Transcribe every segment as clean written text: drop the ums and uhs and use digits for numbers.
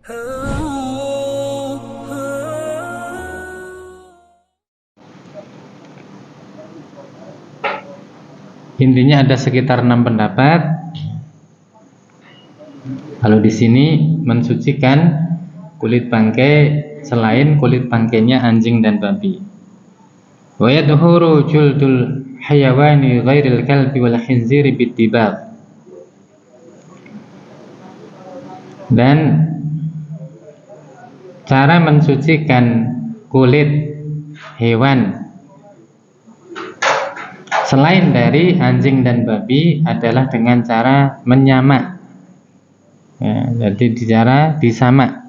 Intinya ada sekitar 6 pendapat. Kalau di sini mensucikan kulit bangkai selain kulit bangkainya anjing dan babi. Wa yadhuru juldul hayawani ghairil kalbi wal khinziri bittibaq. Dan cara mensucikan kulit hewan selain dari anjing dan babi adalah dengan cara menyamak. Ya, jadi cara disamak.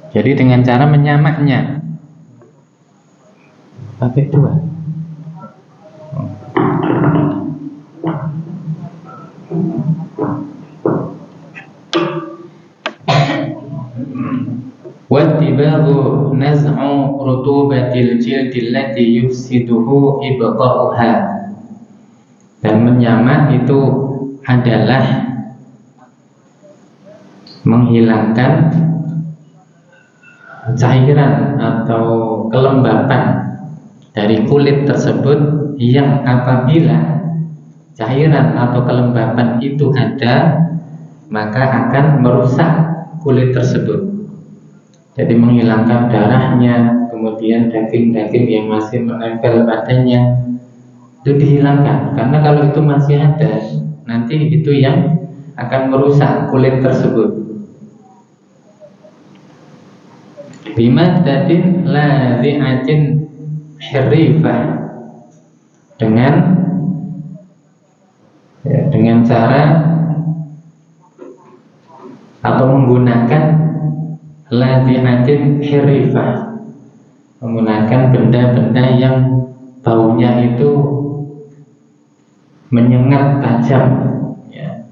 Jadi dengan cara menyamaknya. Pakai dua. Wattibaghu naz'u rutubatil jildi allati yufsiduhu ibqa'uha. Dan menyamak itu adalah menghilangkan cairan atau kelembapan dari kulit tersebut yang apabila cairan atau kelembapan itu ada maka akan merusak kulit tersebut. Jadi menghilangkan darahnya, kemudian daging-daging yang masih menempel padanya itu dihilangkan, karena kalau itu masih ada nanti itu yang akan merusak kulit tersebut. Bimaddatin ladhi'atin hirrifah, dengan cara atau menggunakan ladhi'atin hirrifah, menggunakan benda-benda yang baunya itu menyengat tajam, ya.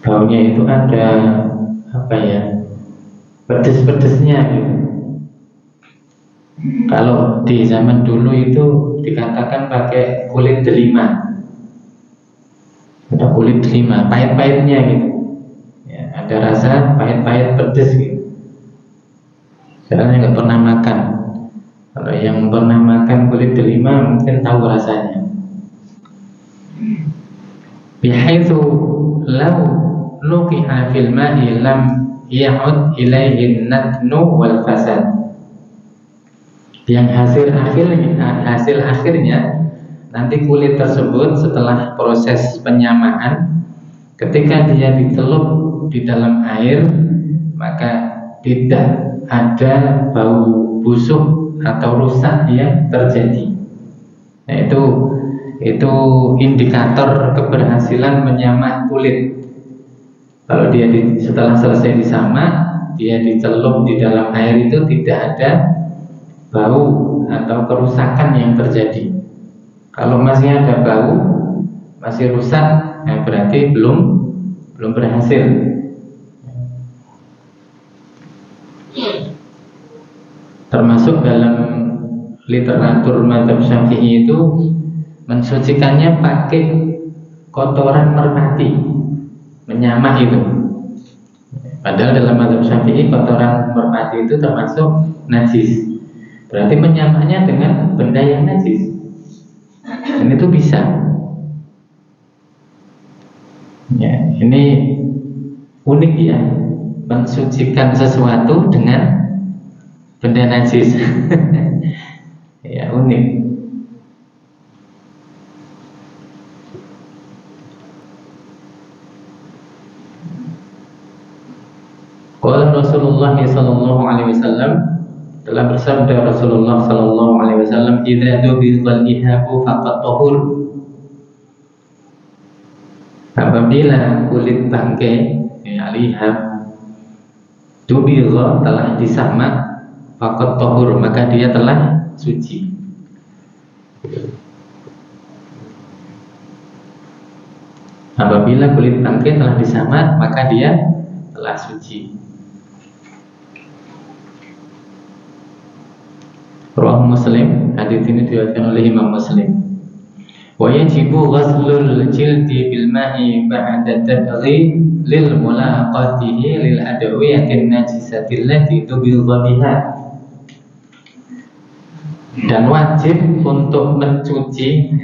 Baunya itu ada pedes-pedesnya gitu. Kalau di zaman dulu itu dikatakan pakai kulit delima. Ada kulit delima, pahit-pahitnya gitu. Ya, ada rasa pahit-pahit pedes gitu. Saya nggak pernah makan. Kalau yang pernah makan kulit delima mungkin tahu rasanya. Bihaitsu law nuqiha fil ma'i lam ya'ud ilaihi natnu wal fasad. Yang hasil akhirnya nanti kulit tersebut setelah proses penyamaan, ketika dia ditelup di dalam air maka tidak ada bau busuk atau rusak yang terjadi. Nah, itu indikator keberhasilan menyamak kulit. Kalau dia setelah selesai disamak, dia dicelup di dalam air itu tidak ada bau atau kerusakan yang terjadi. Kalau masih ada bau, masih rusak, berarti belum berhasil. Termasuk dalam literatur mazhab Syafi'i itu mensucikannya pakai kotoran merpati, menyamak itu. Padahal dalam mazhab Syafi'i kotoran merpati itu termasuk najis. Berarti menyamaknya dengan benda yang najis. Dan itu bisa. Ya, ini unik ya, mensucikan sesuatu dengan benda najis. Ya, unik. Qala Rasulullah sallallahu alaihi wasallam, telah bersabda Rasulullah sallallahu alaihi wasallam, idza dubiqal ihabu faqad tahur. Apabila kulit bangkai al-ihab dubiqa telah disamak, faqad tahur maka dia telah suci. Apabila kulit bangkai telah disamak maka dia telah suci. Rawahu Muslim, hadits ini diriwayatkan oleh Imam Muslim. Wa yajibu ghaslul jildi bil ma'i ba'da tadghi lil mulaqatihi lil adwiyatin najisati allati tubidha biha. Dan wajib untuk mencuci,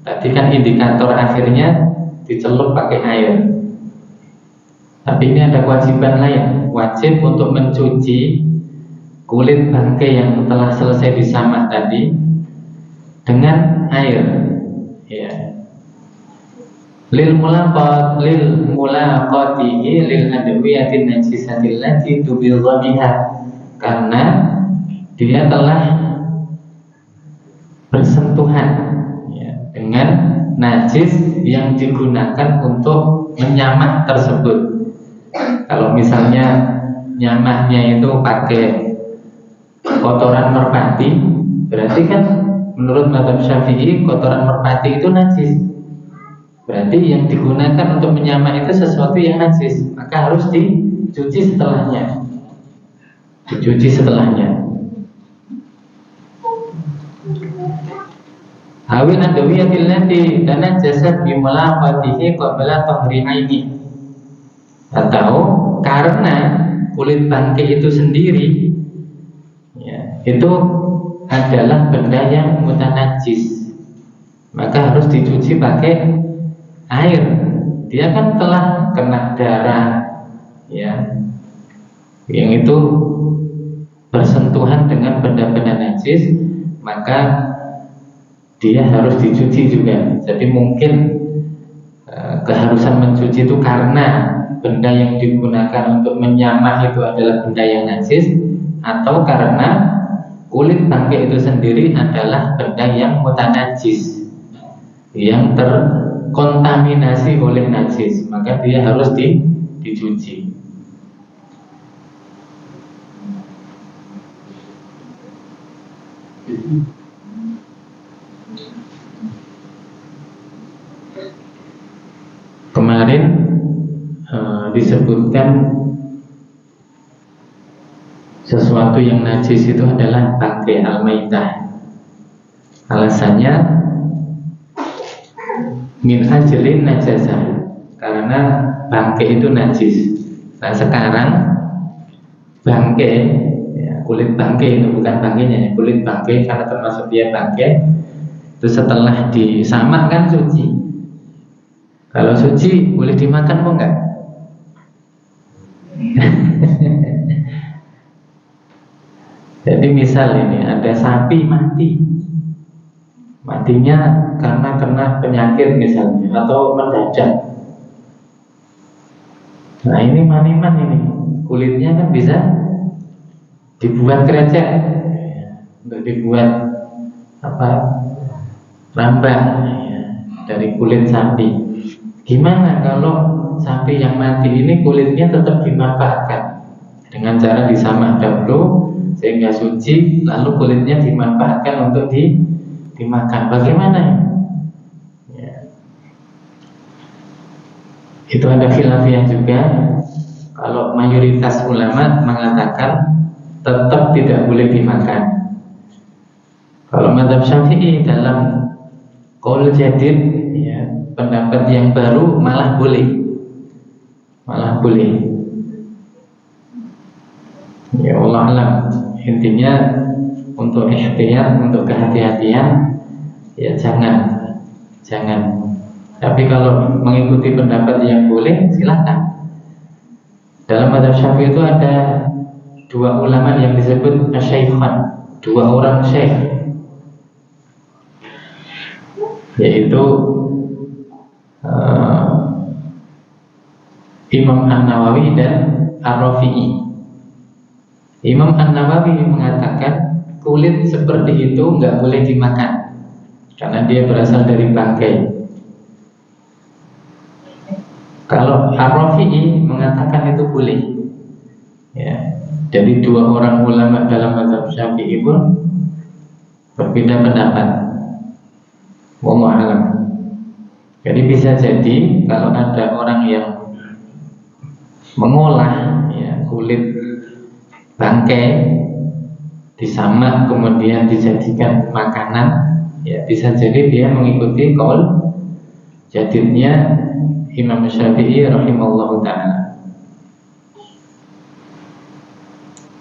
tadi kan indikator akhirnya dicelup pakai air. Tapi ini ada kewajiban lain, wajib untuk mencuci kulit bangkai yang telah selesai disamak tadi dengan air, ya. Lil mulaqatihi lil adwiyatin najisatil lati tubidha biha, karena dia telah bersentuhan, ya, dengan najis yang digunakan untuk menyamak tersebut. Kalau misalnya nyamaknya itu pakai kotoran merpati, berarti kan menurut mazhab Syafi'i kotoran merpati itu najis. Berarti yang digunakan untuk menyamak itu sesuatu yang najis, maka harus dicuci setelahnya. Awil adwiyatil lati tanajjasat bi mulaqatihi qabla tahri aini. Atau karena kulit bangkai itu sendiri, ya, itu adalah benda yang mutanajis, maka harus dicuci pakai air. Dia kan telah kena darah, ya, yang itu bersentuhan dengan benda-benda najis, maka dia harus dicuci juga. Jadi mungkin keharusan mencuci itu karena benda yang digunakan untuk menyamak itu adalah benda yang najis, atau karena kulit bangkai itu sendiri adalah benda yang mutanajis, yang terkontaminasi oleh najis, maka dia harus dicuci. Kemarin disebutkan sesuatu yang najis itu adalah bangkai al-maitah. Alasannya min ajlin najasah, karena bangkai itu najis. Nah sekarang bangkai, ya, kulit bangkai itu bukan bangkainya, ya, kulit bangkai karena termasuk dia bangkai itu setelah disamak kan suci. Kalau suci boleh dimakan kok enggak? Jadi misal ini ada sapi mati, matinya karena kena penyakit misalnya atau mendadak. Nah ini maniman ini, kulitnya kan bisa dibuat krecek, untuk dibuat rambang, ya, dari kulit sapi. Gimana kalau sapi yang mati ini kulitnya tetap dimanfaatkan dengan cara disamak dahulu sehingga suci, lalu kulitnya dimanfaatkan untuk dimakan? Bagaimana? Ya. Itu ada khilafiyah juga. Kalau mayoritas ulama mengatakan tetap tidak boleh dimakan. Kalau mazhab Syafi'i dalam qaul jadid, ya, pendapat yang baru malah boleh. Ya Allah alam. Intinya untuk ihtiyat, untuk kehati-hatian, ya jangan. Tapi kalau mengikuti pendapat yang boleh, silakan. Dalam mazhab Syafi'i itu ada dua ulama yang disebut asyaikhan, dua orang syekh, yaitu Imam An-Nawawi dan Ar-Rafi'i. Imam An-Nawawi mengatakan kulit seperti itu nggak boleh dimakan karena dia berasal dari bangkai. Kalau Ar-Rafi'i mengatakan itu boleh. Ya, jadi dua orang ulama dalam mazhab Syafi'i pun berbeda pendapat. Wallahu a'lam. Jadi bisa jadi kalau ada orang yang mengolah, ya, kulit bangkai disamak kemudian dijadikan makanan, ya bisa jadi dia mengikuti qaul jadidnya Imam Syafi'i rahimahullahu ta'ala.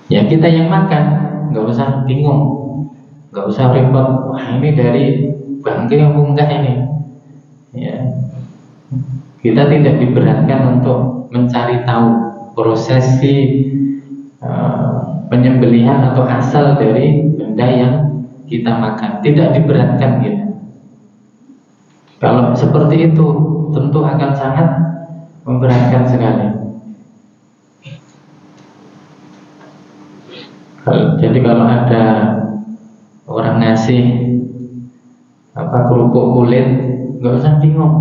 Ya kita yang makan nggak usah bingung, nggak usah repot, wah ini dari bangkai apa enggak ini, ya kita tidak diberatkan untuk mencari tahu prosesi penyembelihan atau asal dari benda yang kita makan, tidak diberatkan gitu. Kalau seperti itu tentu akan sangat memberatkan sekali. Jadi kalau ada orang ngasih kerupuk kulit, nggak usah bingung.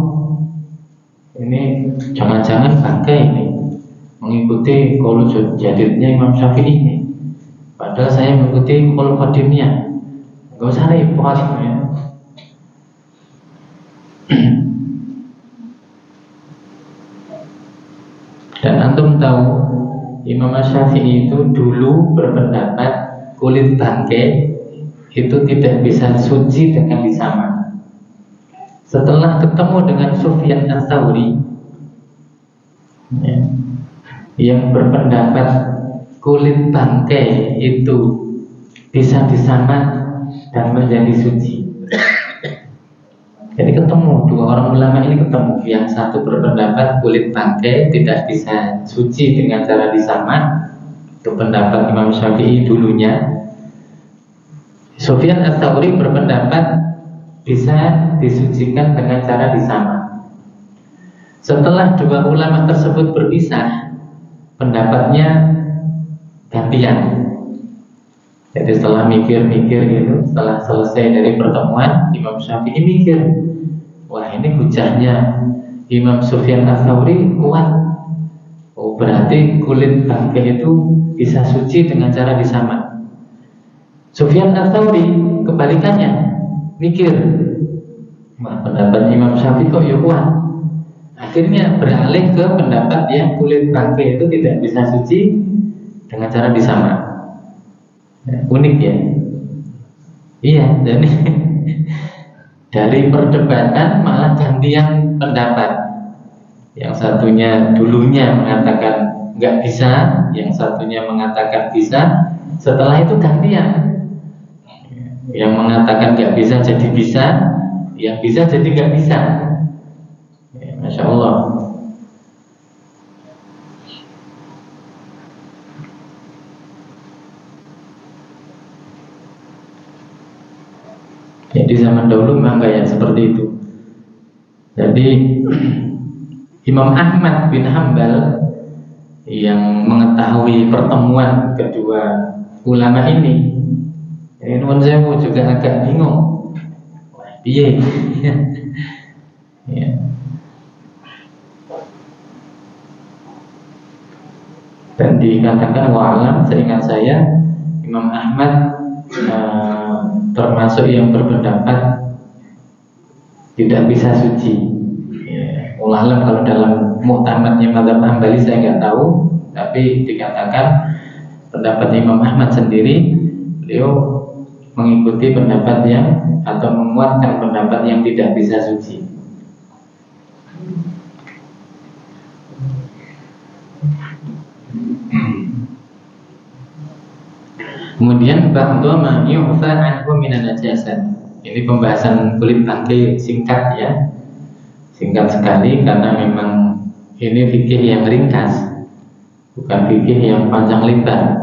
Ini jangan-jangan bangkai ini mengikuti qaul jadidnya Imam Syafi'i ini. Padahal saya mengikuti qaul qadimnya. Nggak usah repot ya. Dan antum tahu Imam Syafi'i itu dulu berpendapat kulit bangkai itu tidak bisa suci dengan disamak. Setelah ketemu dengan Sufyan Ats-Tsauri ya, yang berpendapat kulit bangkai itu bisa disamak dan menjadi suci. Jadi ketemu dua orang ulama ini ketemu. Yang satu berpendapat kulit bangkai tidak bisa suci dengan cara disamak, itu pendapat Imam Syafi'i dulunya. Sufyan Ats-Tsauri berpendapat bisa disucikan dengan cara disamak. Setelah dua ulama tersebut berpisah, pendapatnya gantian. Jadi setelah mikir-mikir gitu, setelah selesai dari pertemuan, Imam Syafi'i mikir, wah ini hujahnya Imam Sufyan Ats-Tsauri kuat. Oh berarti kulit bangkai itu bisa suci dengan cara disamak. Sufyan Ats-Tsauri kebalikannya, mikir, wah pendapat Imam Syafi'i kok ya kuat. Akhirnya beralih ke pendapat yang kulit bangkai itu tidak bisa suci dengan cara disamak. Unik ya. Iya, jadi dari perdebatan malah gantian pendapat. Yang satunya dulunya mengatakan nggak bisa, yang satunya mengatakan bisa. Setelah itu gantian. Yang mengatakan nggak bisa jadi bisa, yang bisa jadi nggak bisa. Ya, Masya Allah. Di zaman dahulu memang kayak seperti itu. Jadi Imam Ahmad bin Hanbal yang mengetahui pertemuan kedua ulama ini, nuwun sewu juga agak bingung. Wah, piye? Ya. Dan dikatakan wa'alam, seingat saya Imam Ahmad termasuk yang berpendapat tidak bisa suci. Ya, Wallahualam kalau dalam muktamadnya mazhab Hambali saya nggak tahu, tapi dikatakan pendapat Imam Ahmad sendiri, beliau mengikuti pendapat yang atau menguatkan pendapat yang tidak bisa suci. Kemudian ba'dhu ma yu'fa anhu minan najasat. Ini pembahasan kulit bangkai singkat ya. Singkat sekali karena memang ini fikih yang ringkas, bukan fikih yang panjang lebar.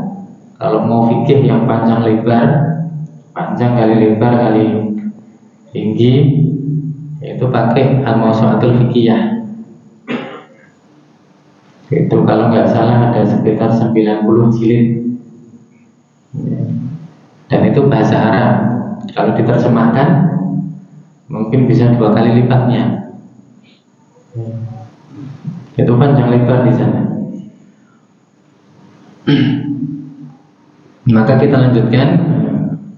Kalau mau fikih yang panjang lebar, panjang kali lebar kali tinggi, itu pakai Al-Mawsu'atul Fiqhiyah. Itu kalau nggak salah ada sekitar 90 jilid. Dan itu bahasa Arab. Kalau diterjemahkan mungkin bisa 2 kali lipatnya. Itu panjang lebar di sana. Maka kita lanjutkan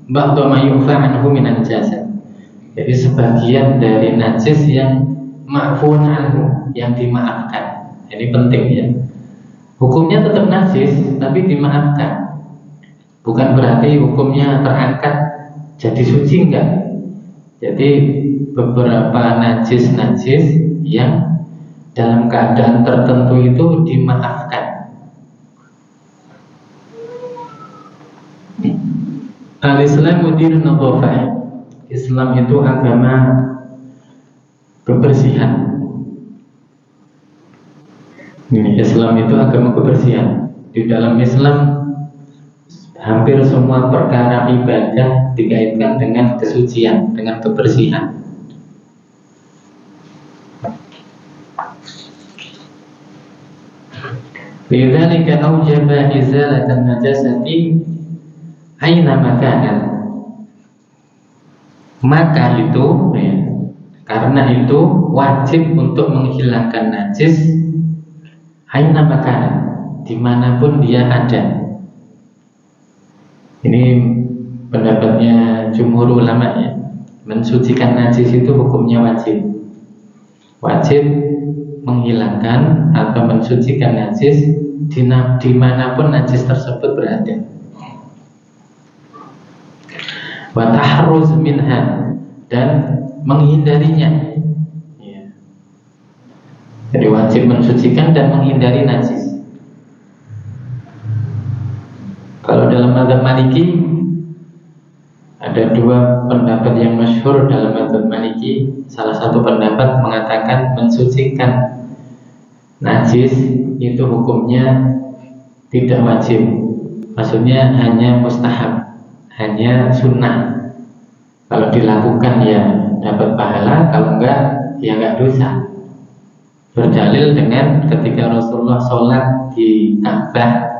ba'dhu ma yu'fa anhu minan najasat. Jadi sebagian dari najis yang ma'fun anhu, yang dimaafkan. Ini penting ya. Hukumnya tetap najis tapi dimaafkan. Bukan berarti hukumnya terangkat jadi suci, enggak. Jadi beberapa najis-najis yang dalam keadaan tertentu itu dimaafkan. Al-Islamu dinun nadhafah. Islam itu agama kebersihan. Islam itu agama kebersihan. Di dalam Islam hampir semua perkara ibadah dikaitkan dengan kesucian, dengan kebersihan. Bidzalika aujaba izalatan najasati aina makanan. Maka itu karena itu wajib untuk menghilangkan najis aina makanan, dimanapun dia ada. Ini pendapatnya jumhur ulama ya. Mensucikan najis itu hukumnya wajib. Wajib menghilangkan atau mensucikan najis dimanapun najis tersebut berada. Wa taharruz minha, dan menghindarinya. Ya. Jadi wajib mensucikan dan menghindari najis. Kalau dalam mazhab Maliki ada dua pendapat yang masyhur dalam mazhab Maliki. Salah satu pendapat mengatakan mensucikan najis itu hukumnya tidak wajib. Maksudnya hanya mustahab, hanya sunnah. Kalau dilakukan ya dapat pahala, kalau enggak ya enggak dosa. Berdalil dengan ketika Rasulullah sholat di Ka'bah,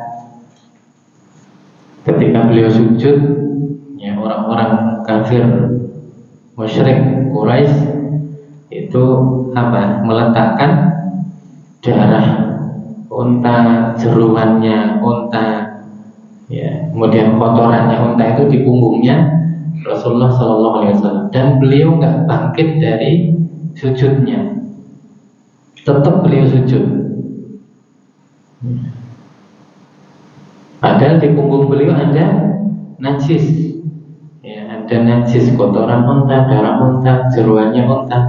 ketika beliau sujud, ya orang-orang kafir musyrik Quraisy itu meletakkan darah unta, jeruannya unta, ya, kemudian kotorannya unta itu di punggungnya Rasulullah SAW, dan beliau nggak bangkit dari sujudnya, tetap beliau sujud. Padahal di punggung beliau ada najis, ya, ada najis, kotoran unta, darah unta, jeruannya unta,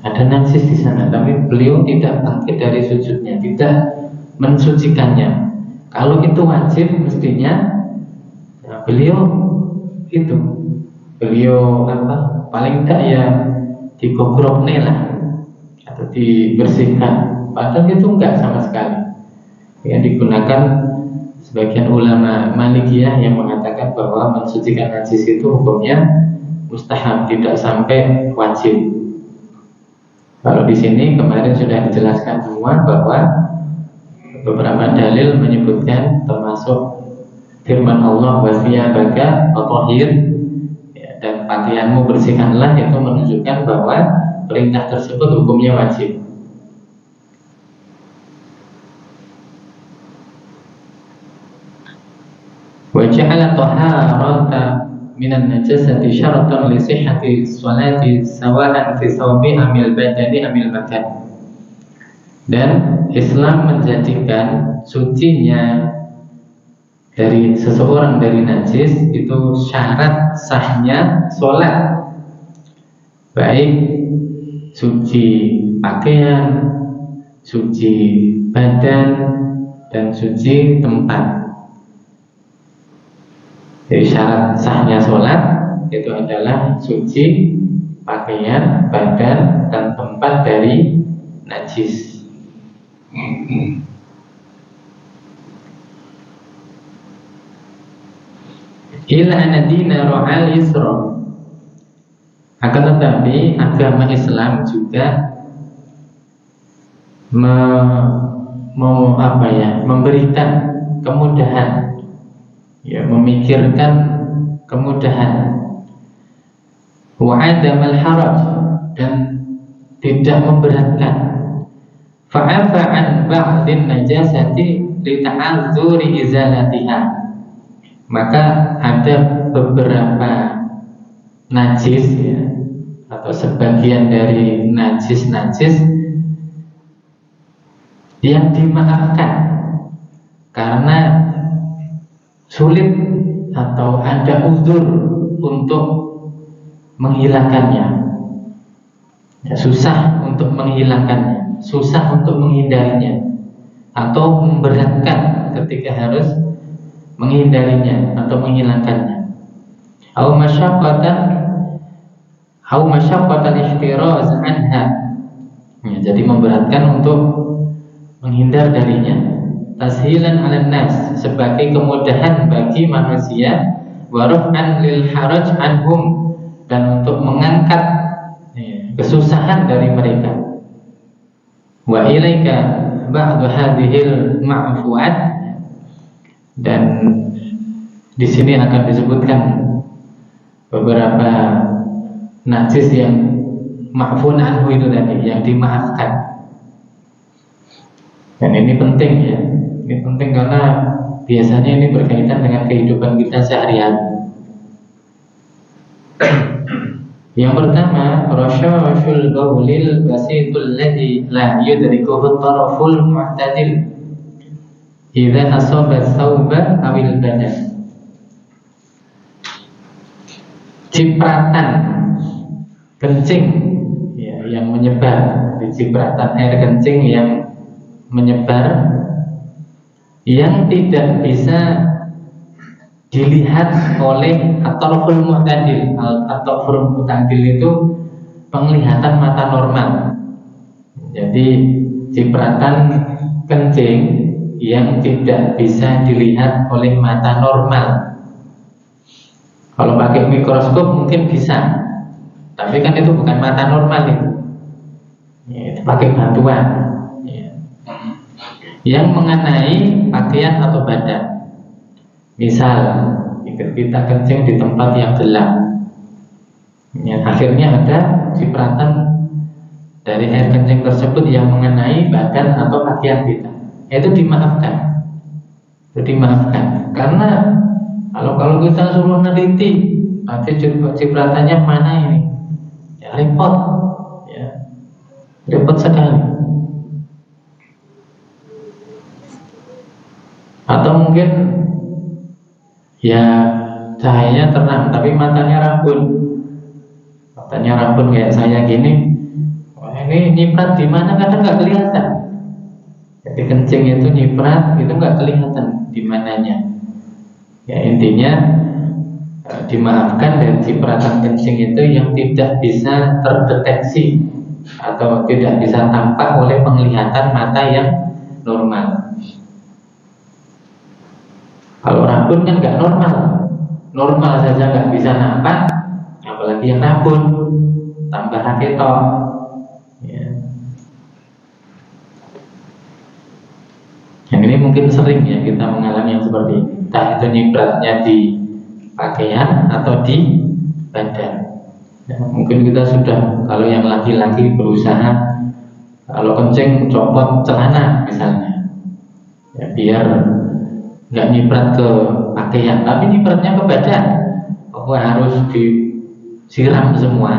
ada najis di sana. Tapi beliau tidak bangkit dari sujudnya, tidak mensucikannya. Kalau itu wajib, mestinya ya, beliau paling tidak ya digogrokne lah atau dibersihkan. Padahal itu enggak sama sekali. Yang digunakan sebagian ulama Malikiyah yang mengatakan bahwa mensucikan najis itu hukumnya mustahab, tidak sampai wajib. Kalau di sini kemarin sudah dijelaskan semua bahwa beberapa dalil menyebutkan, termasuk firman Allah wasiyabaka fatahhir, ya, dan pakaianmu bersihkanlah, itu menunjukkan bahwa perintah tersebut hukumnya wajib. Wa ja'ala taharata minan najasati syaratan li sihhati sholati sawa'an fi sawbi amil badani amil makan. Dan Islam menjadikan sucinya dari seseorang dari najis itu syarat sahnya sholat, baik suci pakaian, suci badan, dan suci tempat. Jadi syarat sahnya sholat itu adalah suci pakaian, badan, dan tempat dari najis. Ila anadina ro'al yusra. Akan tetapi agama Islam juga memberikan kemudahan, ya, memikirkan kemudahan, wa adamal haraj, dan tidak memberatkan. Fa'afa an ba'din najasati li ta'azzuri izalatiha. Maka ada beberapa najis, ya, atau sebagian dari najis-najis yang dimaafkan karena sulit atau ada uzur untuk menghilangkannya, ya, susah untuk menghilangkannya, susah untuk menghindarinya, atau memberatkan ketika harus menghindarinya atau menghilangkannya. Au masyaqqatan ihtiraz anha. Ya, jadi memberatkan untuk menghindar darinya. Tashilan 'alan nas, sebagai kemudahan bagi manusia, wa raf'an lil haraj anhum, dan untuk mengangkat kesusahan dari mereka. Wa ilaika ba'du hadhil ma'fuat, dan di sini akan disebutkan beberapa najis yang ma'fun anhu itu tadi, yang dimaafkan. Dan ini penting ya, ini penting karena biasanya ini berkaitan dengan kehidupan kita sehari-hari. Yang pertama, rasyashul qawlil basitul ladzi la yudrikuhu taraful mu'tadil idza asaba thawba awil badan. Cipratan kencing ya, yang menyebar, cipratan air kencing yang menyebar, yang tidak bisa dilihat oleh at-tarful mu'tadil. At-tarful mu'tadil itu penglihatan mata normal. Jadi cipratan kencing yang tidak bisa dilihat oleh mata normal. Kalau pakai mikroskop mungkin bisa, tapi kan itu bukan mata normal itu. Ya, itu pakai bantuan. Ya. Yang mengenai pakaian atau badan. Misal kita kencing di tempat yang gelap, ya, akhirnya ada cipratan dari air kencing tersebut yang mengenai badan atau pakaian kita, itu dimaafkan. Itu dimaafkan karena kalau kita suruh neliti nanti cipratannya mana ini, ya repot, ya repot sekali. Atau mungkin ya cahayanya terang tapi matanya rabun kayak saya gini. Wah, ini nyiprat di mana kadang nggak kelihatan. Jadi kencing itu nyiprat itu nggak kelihatan di mananya. Ya intinya dimaafkan dari cipratan kencing itu yang tidak bisa terdeteksi atau tidak bisa tampak oleh penglihatan mata yang normal. Kalau rabun kan nggak normal, normal saja nggak bisa nampak, apalagi yang rabun, tambah raketok. Ya. Yang ini mungkin sering ya kita mengalami yang seperti ini. Entah itu nyipratnya di pakaian atau di badan. Ya, mungkin kita sudah, kalau yang laki-laki berusaha kalau kencing copot celana misalnya, ya, biar nggak nyiprat ke pakaian, tapi nyipratnya ke badan. Oh, harus disiram semua,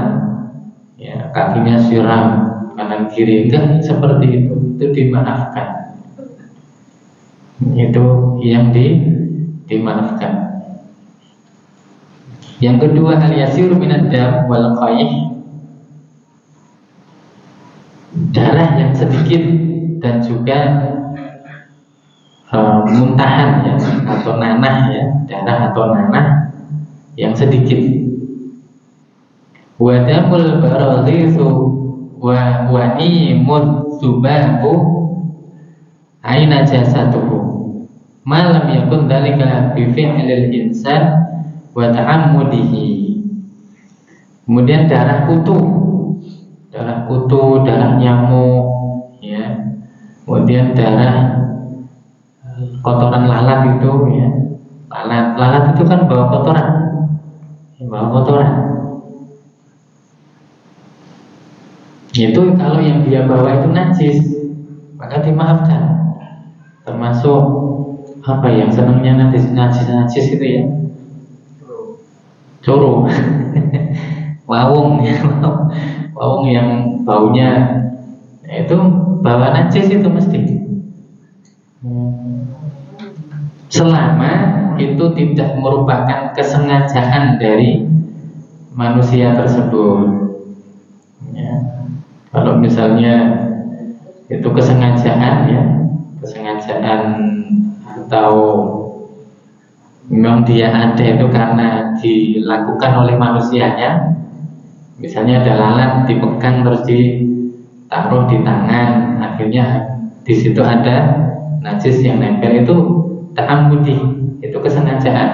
ya, kakinya siram kanan kiri, enggak seperti itu dimaafkan. Itu yang dimaafkan. Yang kedua, al-yasiru minad dam wal qayh, darah yang sedikit dan juga muntahan ya, atau nanah ya, darah atau nanah yang sedikit. Wadamul baradhisu wa imud subahu aina jasatuhu malam yakun dalika bi fi'lil insan wa ta'ammudihi. Kemudian darah kutu, darah nyamuk ya. Kemudian darah kotoran lalat itu ya. Lalat itu kan bawa kotoran. Itu kalau yang dia bawa itu najis, maka dimaafkan. Termasuk apa yang senangnya najis itu ya, coro, wawung ya, wawung yang baunya itu bawa najis itu mesti. Selama itu tidak merupakan kesengajaan dari manusia tersebut. Ya. Kalau misalnya itu kesengajaan, ya, kesengajaan atau memang dia ada itu karena dilakukan oleh manusianya. Misalnya ada lalat dipegang terus ditaruh di tangan, akhirnya di situ ada najis yang nempel, itu ta'ammudi, itu kesengajaan.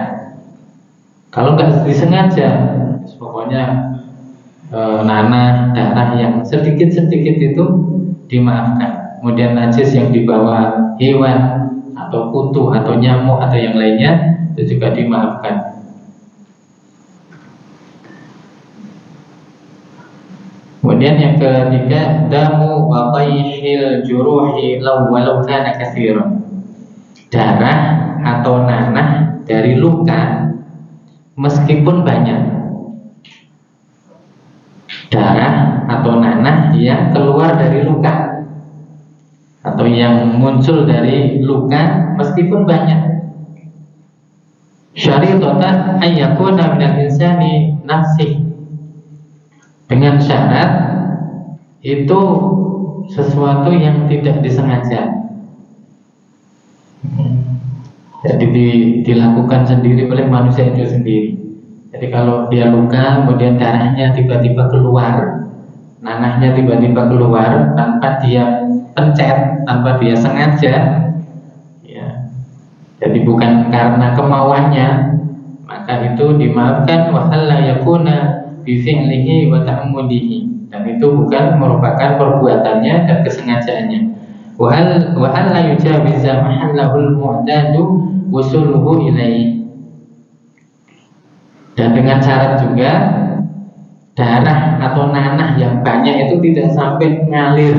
Kalau nggak disengaja, pokoknya nanah, darah yang sedikit-sedikit itu dimaafkan. Kemudian najis yang dibawa hewan atau kutu atau nyamuk atau yang lainnya itu juga dimaafkan. Kemudian yang ketiga, damu wa qayhil juruhi law walau kana katsiran. Darah atau nanah dari luka meskipun banyak. Darah atau nanah yang keluar dari luka atau yang muncul dari luka meskipun banyak. Syari'atan ayyakuna minal insani nafsi, dengan syarat itu sesuatu yang tidak disengaja. Jadi dilakukan sendiri oleh manusia itu sendiri. Jadi kalau dia luka, kemudian darahnya tiba-tiba keluar, nanahnya tiba-tiba keluar tanpa dia pencet, tanpa dia sengaja, ya. Jadi bukan karena kemauannya, maka itu dimaafkan. Wa alla yakuna bi fi'lihi wa ta'ammudihi, dan itu bukan merupakan perbuatannya dan kesengajaannya. Wa alla yujawiza mahallahul mu'tadu wusuluhu ilaihi, dan dengan syarat juga darah atau nanah yang banyak itu tidak sampai ngalir,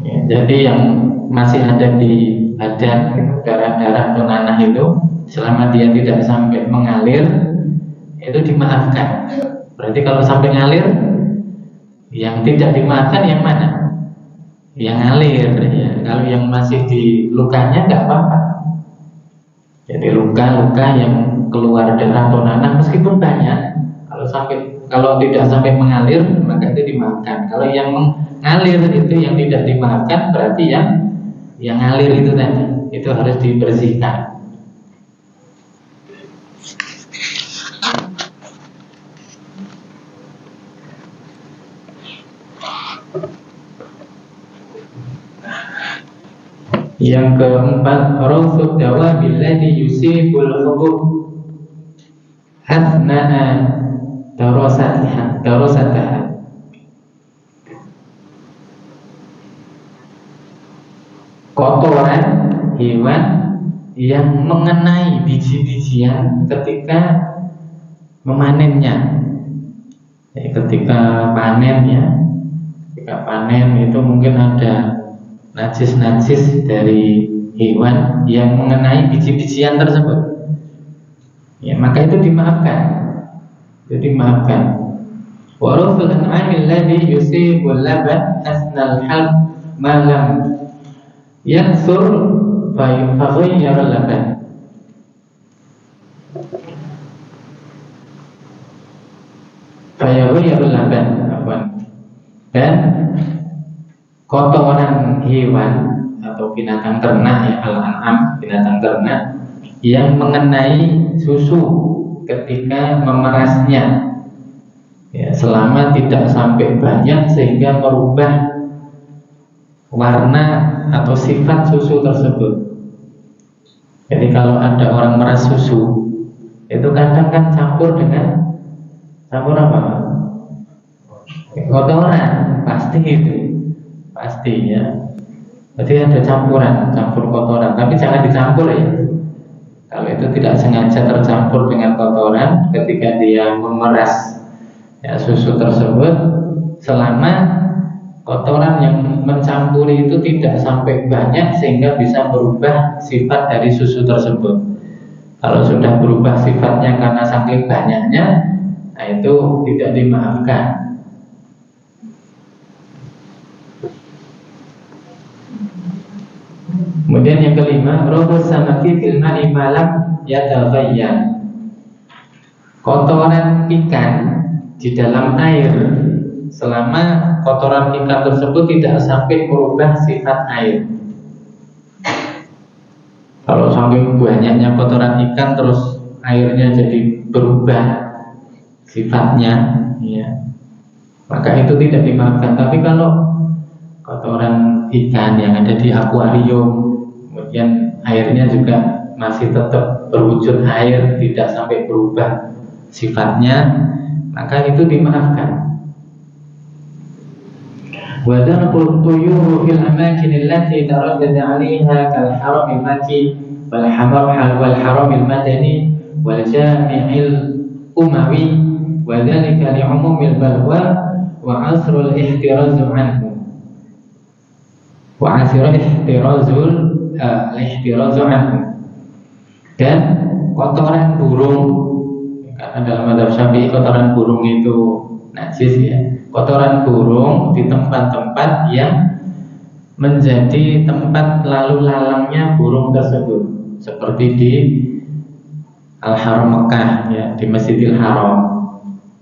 ya. Jadi yang masih ada di badan darah-darah atau nanah itu, selama dia tidak sampai mengalir, itu dimaafkan. Berarti kalau sampai ngalir, yang tidak dimaafkan yang mana? Yang ngalir, ya. Kalau yang masih di lukanya nggak apa-apa. Jadi luka-luka yang keluar darah atau nanah meskipun banyak, kalau tidak sampai mengalir, maka itu dimaafkan. Kalau yang mengalir itu yang tidak dimaafkan, berarti yang ngalir itu tadi itu harus dibersihkan. Yang keempat, rawsud dawa billadhi yusibul hubub athna'a darasataha. Kotoran hewan yang mengenai biji-bijian ketika memanennya, ya, ketika panen, ya. Ketika panen itu mungkin ada najis-najis dari hewan yang mengenai biji-bijian tersebut, ya, maka itu dimaafkan. Itu dimaafkan. Wa raful an'amil ladzi yusibul laban asnal halb ma lam yansur fa yughayyir laban. Fa yughayyir laban, dan kotoran hewan atau binatang ternak, ya, al-an'am, binatang ternak yang mengenai susu ketika memerasnya, ya, selama tidak sampai banyak sehingga merubah warna atau sifat susu tersebut. Jadi kalau ada orang meras susu, itu kadang kan campur apa? Kotoran, pasti itu. Pastinya, jadi ada campur kotoran, tapi jangan dicampur, ya. Kalau itu tidak sengaja tercampur dengan kotoran ketika dia memeras, ya, susu tersebut, selama kotoran yang mencampuri itu tidak sampai banyak sehingga bisa berubah sifat dari susu tersebut. Kalau sudah berubah sifatnya karena saking banyaknya, nah itu tidak dimaafkan. Kemudian yang kelima, robus samaki fil ma'i malam yataghayyar. Kotoran ikan di dalam air selama kotoran ikan tersebut tidak sampai merubah sifat air. Kalau sampai banyaknya kotoran ikan terus airnya jadi berubah sifatnya, ya, maka itu tidak dimaafkan. Tapi kalau kotoran ikan yang ada di akuarium, kemudian airnya juga masih tetap berwujud air, tidak sampai berubah sifatnya, maka itu dimaafkan. Wa darqul tuyur fil amakin allati taraddad 'alayha kal haramil maki wal haramil madani wal jami'il umawi wa dhalika li 'umumil balwa wa 'asrul ihtiraz anhu wa 'asrul ihtiraz anhu. Dan kotoran burung, karena dalam mazhab Syafi'i kotoran burung itu najis, ya. Kotoran burung di tempat-tempat yang menjadi tempat lalu lalangnya burung tersebut, seperti di Al-Haram Mekah, ya, di Masjidil Haram,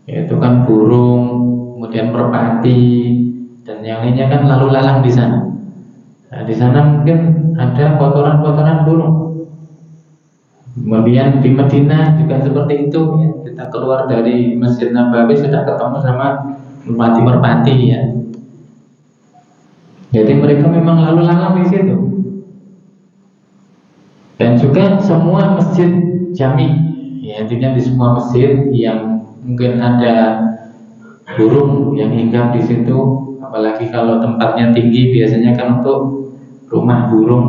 yaitu kan burung, kemudian merpati dan yang lainnya kan lalu lalang di sana. Nah, di sana mungkin ada kotoran-kotoran burung. Kemudian di Madinah juga seperti itu, ya. Kita keluar dari Masjid Nabawi sudah ketemu sama merpati-merpati, ya. Jadi mereka memang lalu lalang di situ. Dan juga semua masjid jami, ya, intinya di semua masjid yang mungkin ada burung yang hinggap di situ, apalagi kalau tempatnya tinggi, biasanya kan untuk rumah burung,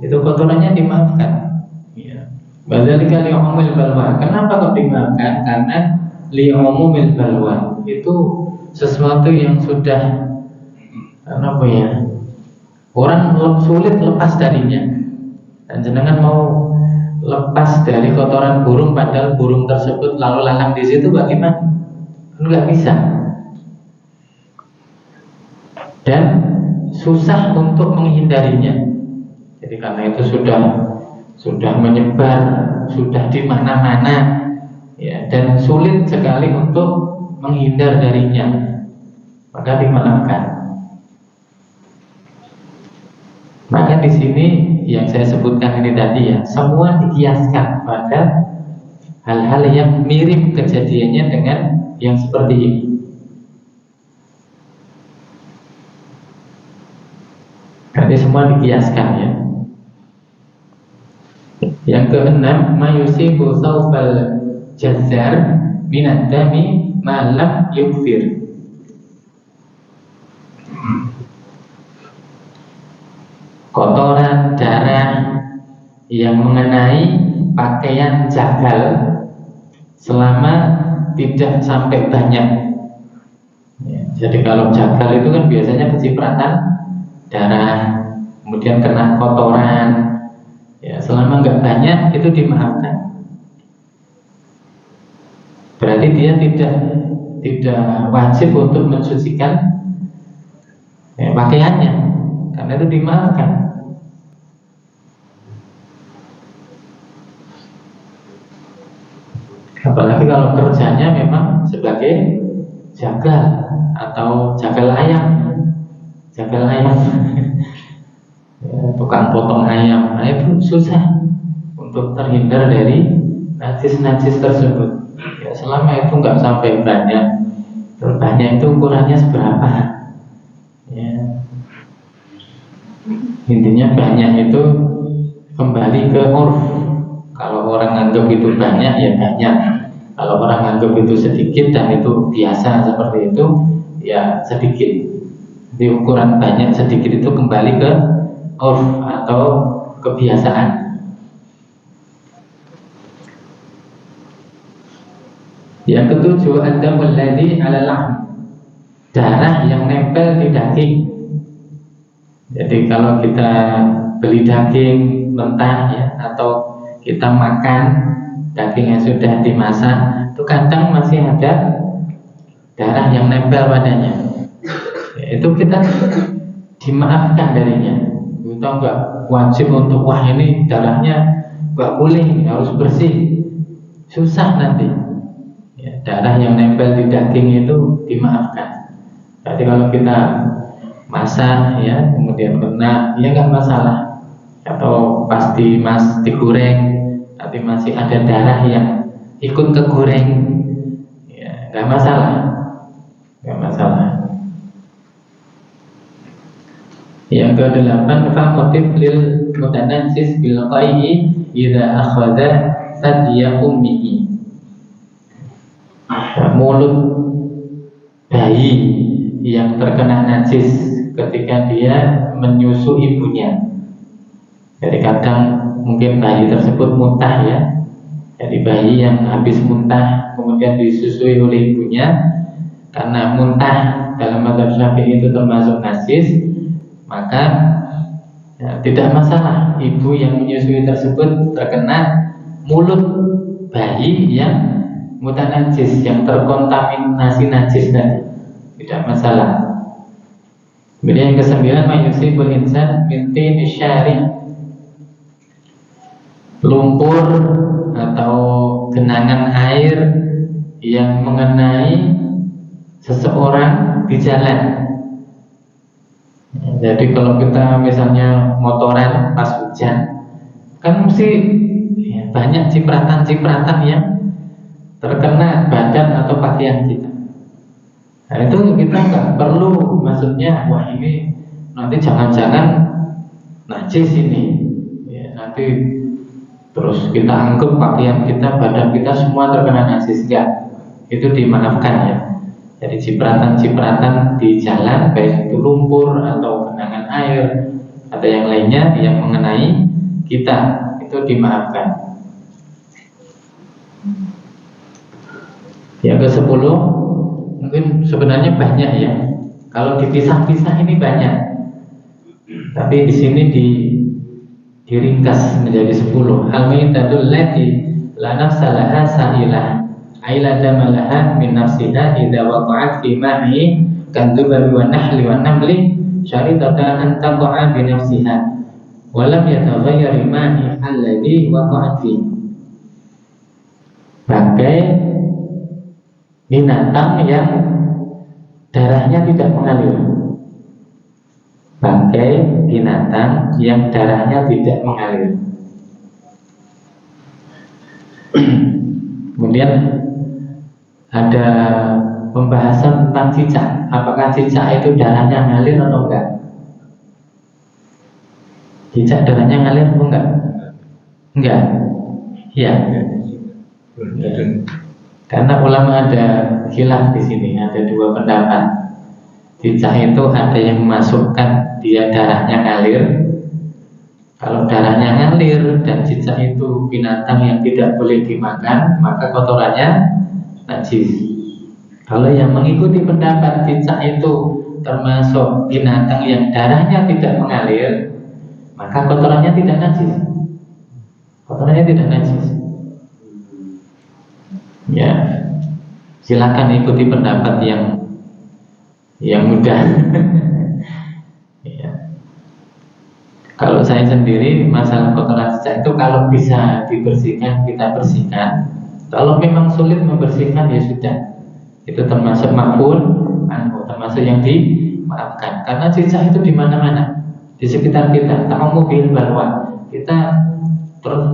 itu kotorannya dimaafkan. Badzalika li'umumil balwa. Kenapa kok dimaafkan? Karena li'umumil balwa itu sesuatu yang sudah apa ya? Orang sulit lepas darinya. Dan jenengan mau lepas dari kotoran burung padahal burung tersebut lalu lalang di situ, bagaimana? Enggak bisa. Dan susah untuk menghindarinya. Jadi karena itu sudah menyebar, sudah di mana-mana, ya, dan sulit sekali untuk menghindar darinya, maka dimaafkan. Maka di sini yang saya sebutkan ini tadi, ya, semua dikiaskan pada hal-hal yang mirip kejadiannya dengan yang seperti ini. Jadi semua dikiaskan, ya. Yang keenam, mayusibu thawbal jazzar minad dami ma lam yukfir. Kotoran darah yang mengenai pakaian jagal selama tidak sampai banyak, ya. Jadi kalau jagal itu kan biasanya kecipratan darah, kemudian kena kotoran, ya, selama nggak banyak itu dimaafkan. Berarti dia tidak wajib untuk mensucikan, ya, pakaiannya, karena itu dimaafkan. Apalagi kalau kerjanya memang sebagai jagal atau jagal ayam, ya, tukang potong ayam, nah itu susah untuk terhindar dari najis-najis tersebut, ya, selama itu nggak sampai banyak. Banyak itu ukurannya seberapa, ya. Intinya banyak itu kembali ke urf. Kalau orang anggap itu banyak, ya banyak. Kalau orang anggap itu sedikit dan itu biasa seperti itu, ya sedikit. Di ukuran banyak sedikit itu kembali ke urf atau kebiasaan. Yang ketujuh, ad-damul ladzi 'ala lahm, darah yang nempel di daging. Jadi kalau kita beli daging mentah, ya, atau kita makan daging yang sudah dimasak, itu kadang masih ada darah yang nempel padanya, ya, itu kita dimaafkan darinya. kita nggak wajib untuk wah ini darahnya nggak boleh, harus bersih, susah nanti. Ya, darah yang nempel di daging itu dimaafkan. Berarti kalau kita masak ya kemudian kena, ya nggak masalah. Atau pasti digoreng, nanti masih ada darah yang ikut kegoreng, ya nggak masalah, nggak masalah. Yang ke-8, faqatif lil mutanajjis bil qayyi idza akhadha thadya ummihi. Mulut bayi yang terkena najis ketika dia menyusu ibunya. Jadi kadang mungkin bayi tersebut muntah ya. Jadi bayi yang habis muntah kemudian disusui oleh ibunya, karena muntah dalam mazhab Syafi'i itu termasuk najis, maka ya, tidak masalah ibu yang menyusui tersebut terkena mulut bayi yang mutanajis, yang terkontaminasi najis tadi, tidak masalah. Kemudian yang ke-9, mayusibul insan minti nisyari, lumpur atau genangan air yang mengenai seseorang di jalan. Jadi kalau kita misalnya motoran pas hujan, kan mesti ya, banyak cipratan-cipratan yang terkena badan atau pakaian kita. Nah itu kita nggak perlu, maksudnya wah ini nanti jangan-jangan najis ini ya, nanti terus kita anggap pakaian kita, badan kita semua terkena najis. Enggak, itu dimaafkan ya. Jadi cipratan-cipratan di jalan, baik itu lumpur atau genangan air atau yang lainnya yang mengenai kita, itu dimaafkan. Yang ke-10, mungkin sebenarnya banyak ya. Kalau dipisah-pisah ini banyak, tapi di sini diringkas menjadi 10. Al-maitatul lati la nafsa laha sa'ilah aila damalaha min nafsiha idza waqa'at fi ma'i kadzubar wa nahli wa namli syaritata an taqa'a bi nafsiha wa lam yataghayyar ma'i alladhi waqa'at fi. Bangkai binatang yang darahnya tidak mengalir. Bangkai binatang yang darahnya tidak mengalir. Kemudian ada pembahasan tentang cicak. Apakah cicak itu darahnya ngalir atau enggak? Cicak darahnya ngalir atau enggak? Enggak. Iya. Karena ulama ada khilaf di sini, ada dua pendapat. Cicak itu ada yang memasukkan dia darahnya ngalir. Kalau darahnya ngalir dan cicak itu binatang yang tidak boleh dimakan, maka kotorannya najis. Kalau yang mengikuti pendapat cicak itu termasuk binatang yang darahnya tidak mengalir, maka kotorannya tidak najis. Kotorannya tidak najis. Ya, silakan ikuti pendapat yang mudah. Ya. Kalau saya sendiri masalah kotoran cicak itu kalau bisa dibersihkan kita bersihkan. Kalau memang sulit membersihkan ya sudah, itu termasuk makbul, termasuk yang dimaafkan. Karena cicak itu di mana-mana, di sekitar kita. Ta'amu bil balwa, kita terus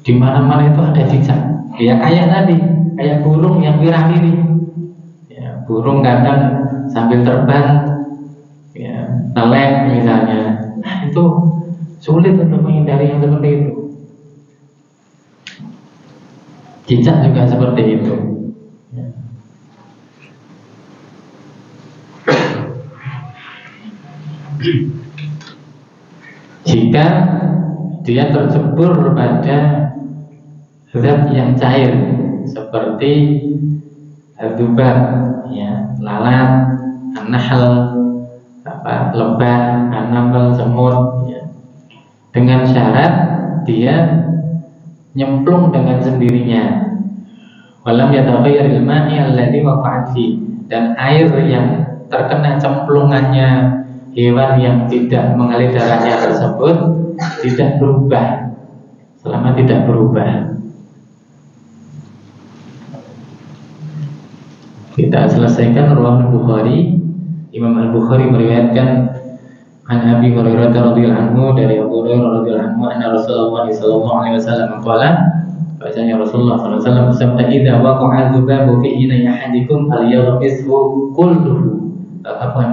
di mana-mana itu ada cicak. Ya kayak tadi, kayak burung yang wirah-wiri. Ya, burung kadang sambil terbang, ya, nelek misalnya. Nah, itu sulit untuk menghindari yang seperti itu. Cicak juga seperti itu. Ya. Jika dia tercebur pada zat yang cair seperti dzubab, ya, lalat, an-nahl, lebah, an-naml, semut, ya. Dengan syarat dia nyemplung dengan sendirinya. Walam yataghayyaril ma'i alladhi waqa'at fi, dan air yang terkena cemplungannya hewan yang tidak mengalir darahnya tersebut tidak berubah, selama tidak berubah. Kita selesaikan riwayat Bukhari. Imam Al-Bukhari meriwayatkan an Abi Hurairah radhiyallahu anhu, dari Abu Hurairah radhiyallahu anhu, anna Rasulullah sallallahu alaihi wasallam qala, bahasanya Rasulullah sallallahu alaihi wasallam bersabda, "Idza waqa'a dzubabu fi ina'i ahadikum falyaghmishu kulluhu."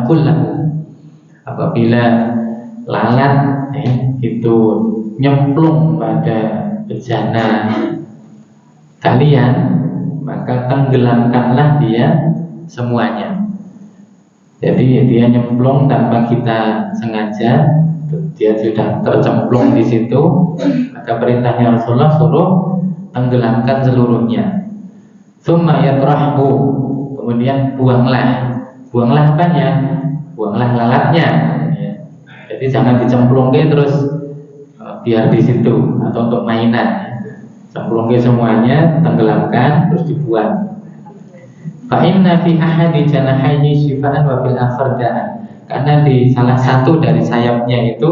Kullahu. Apabila lalat itu nyemplung pada bejana kalian, maka tenggelamkanlah dia semuanya. Jadi dia nyemplung tanpa kita sengaja, dia sudah tercemplung di situ, maka perintahnya Rasulullah suruh tenggelamkan seluruhnya. Tsumma yatrahu, kemudian buanglah apanya? Buanglah lalatnya. Jadi jangan dicemplungin terus biar di situ atau untuk mainan. Cemplungin semuanya, tenggelamkan, terus dibuang. Fa inna fi ahadi janahaihi shifaan wa fil akhar da'an. Karena di salah satu dari sayapnya itu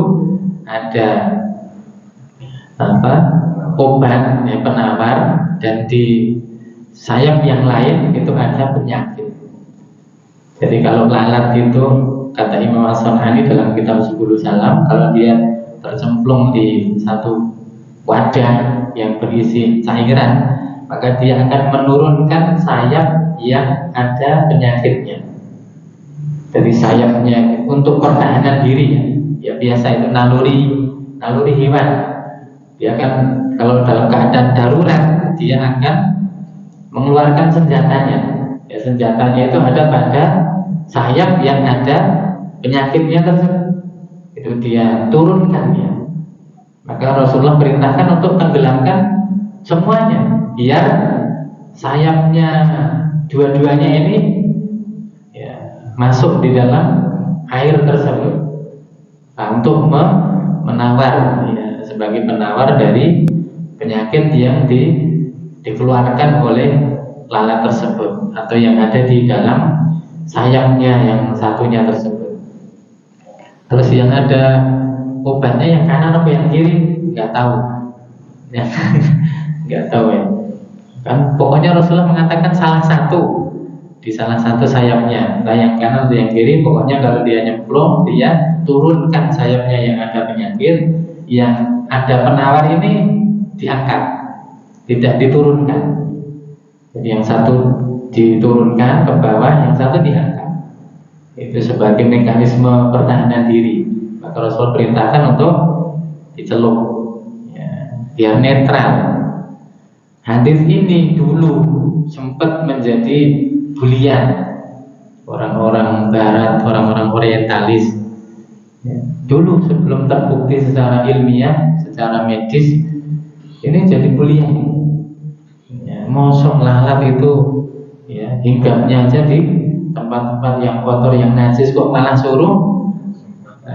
ada obat penawar, dan di sayap yang lain itu ada penyakit. Jadi kalau lalat itu, kata Imam As-San'ani dalam kitab 10 Salam, kalau dia tercemplung di satu wadah yang berisi cairan, maka dia akan menurunkan sayap yang ada penyakitnya. Jadi sayapnya untuk pertahanan diri, ya biasa itu naluri hewan. Dia akan, kalau dalam keadaan darurat, dia akan mengeluarkan senjatanya. Ya, senjatanya itu ada pada sayap yang ada penyakitnya tersebut. Itu dia turunkan ya. Maka Rasulullah perintahkan untuk tenggelamkan semuanya, biar sayapnya dua-duanya ini ya, masuk di dalam air tersebut, untuk menawar ya, sebagai penawar dari penyakit yang dikeluarkan oleh lalat tersebut atau yang ada di dalam sayapnya yang satunya tersebut. Terus yang ada obatnya yang kanan apa yang kiri nggak tahu ya. Nggak tahu ya kan, pokoknya Rasulullah mengatakan salah satu, di salah satu sayapnya, entah yang kanan atau yang kiri, pokoknya kalau dia nyemplung, dia turunkan sayapnya yang ada penyakit, yang ada penawar ini diangkat, tidak diturunkan. Jadi yang satu diturunkan ke bawah, yang satu diangkat. Itu sebagai mekanisme pertahanan diri. Maka Rasul perintahkan untuk dicelup ya, biar netral. Hadis ini dulu sempat menjadi bulian orang-orang Barat, orang-orang Orientalis ya. Dulu sebelum terbukti secara ilmiah, secara medis, ini jadi bulian ya, mosok lalat itu ya, hinggapnya aja di tempat-tempat yang kotor, yang najis, kok malah suruh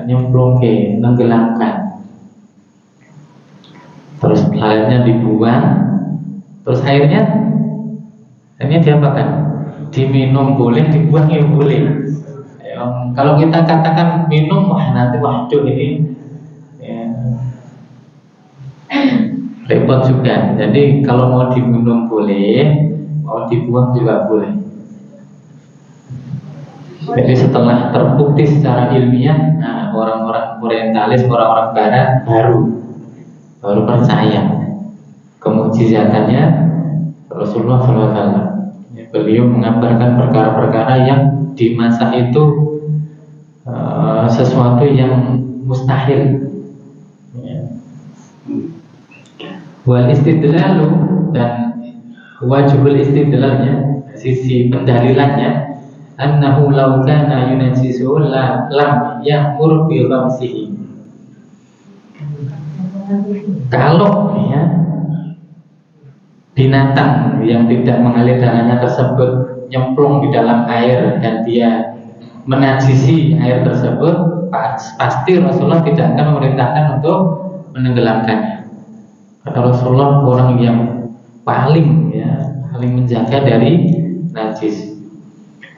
nyemplung ke, tenggelamkan. Terus lalatnya dibuang, terus airnya diapakan? Diminum boleh, dibuang ya boleh. Kalau kita katakan minum, wah nanti waduh ini ya, repot juga. Jadi kalau mau diminum boleh, mau dibuang juga boleh. Jadi setelah terbukti secara ilmiah, nah orang-orang Orientalis, orang-orang Barat baru percaya kemujizatannya Rasulullah SAW. Beliau mengabarkan perkara-perkara yang di masa itu sesuatu yang mustahil. Wal istidlalu, dan wajibul istidlalnya, sisi pendalilannya, annahu law kana yunajjisu lam ya'mur bi ghamsihi. Kalau ya, binatang yang tidak mengalir darahnya tersebut nyemplung di dalam air dan dia menajisi air tersebut, pasti Rasulullah tidak akan memerintahkan untuk menenggelamkannya. Kata Rasulullah, orang yang paling menjaga dari najis.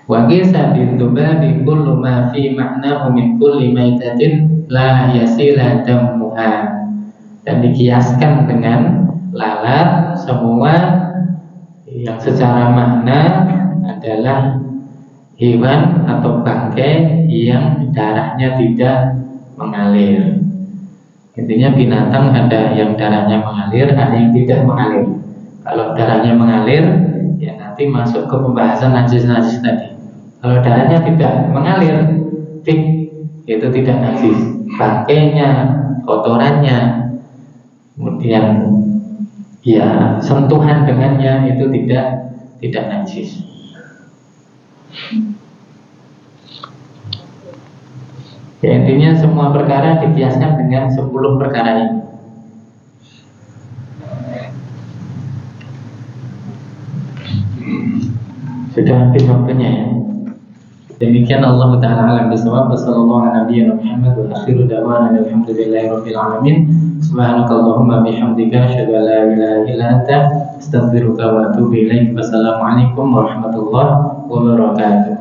Wa qisa bidzubabi kullu ma fi ma'nahu min kulli maitatin la yasila damuha. Dan dikiaskan dengan lalat semua yang secara makna adalah hewan atau bangkai yang darahnya tidak mengalir. Intinya binatang ada yang darahnya mengalir, ada yang tidak mengalir. Kalau darahnya mengalir, ya nanti masuk ke pembahasan najis-najis tadi. Kalau darahnya tidak mengalir, itu tidak najis. Bangkainya, kotorannya, kemudian ya sentuhan dengannya itu tidak najis. Ya intinya semua perkara dikiaskan dengan 10 perkara ini. Sudah habis waktunya ya. Demikian Allah Ta'ala alam bisawab. Wassallallahu ala nabiyyina Muhammad wa akhiru da'wana alhamdulillahi rabbil alamin. Subhanakallahumma bihamdika asyhadu an la ilaha illa anta astaghfiruka wa atubu ilaik. Wassalamualaikum warahmatullahi wabarakatuh.